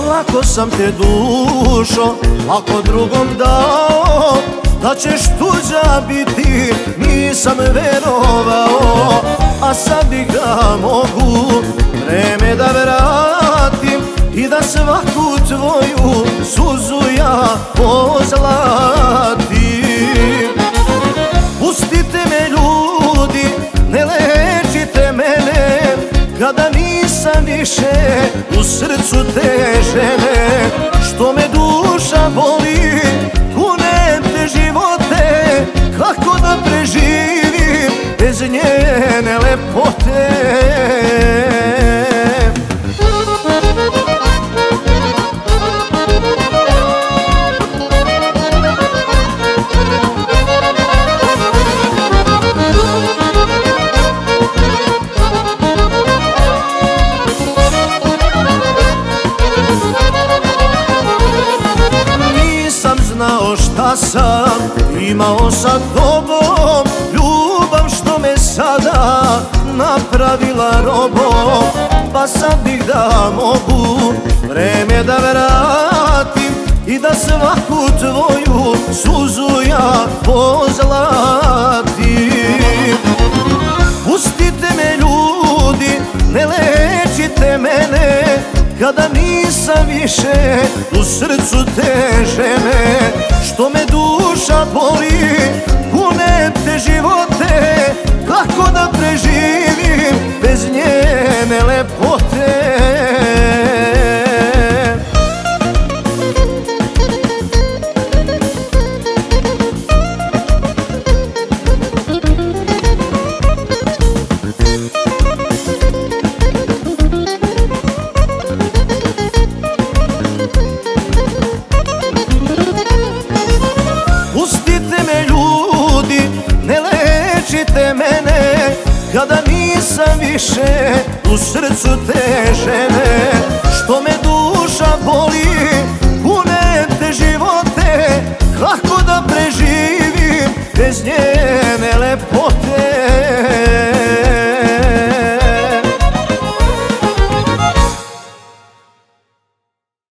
Lako sam te dušo, lako drugom dao, da ćeš tuđa biti, nisam verovao. A sad bih da mogu vreme da vratim i da svaku tvoju suzu ja pozlatim. Pustite me ljudi, ne lečite mene, kada nisam više u srcu te žene. Što me duša boli, kunem te živote, kako da preživim bez njene lepote. Znao šta sam imao sa tobom, ljubav što me sada napravila robom. Pa sad bih da mogu vreme da vratim i da svaku tvoju suzu ja pozlatim. Pustite me ljudi, ne lečite mene, kada nisam više u srcu te žene. Što me duša boli, kunem te živote, kako da preživim bez njene lepote. Pustite me ljudi, ne lečite mene, kada nisam više u srcu te žene. Što me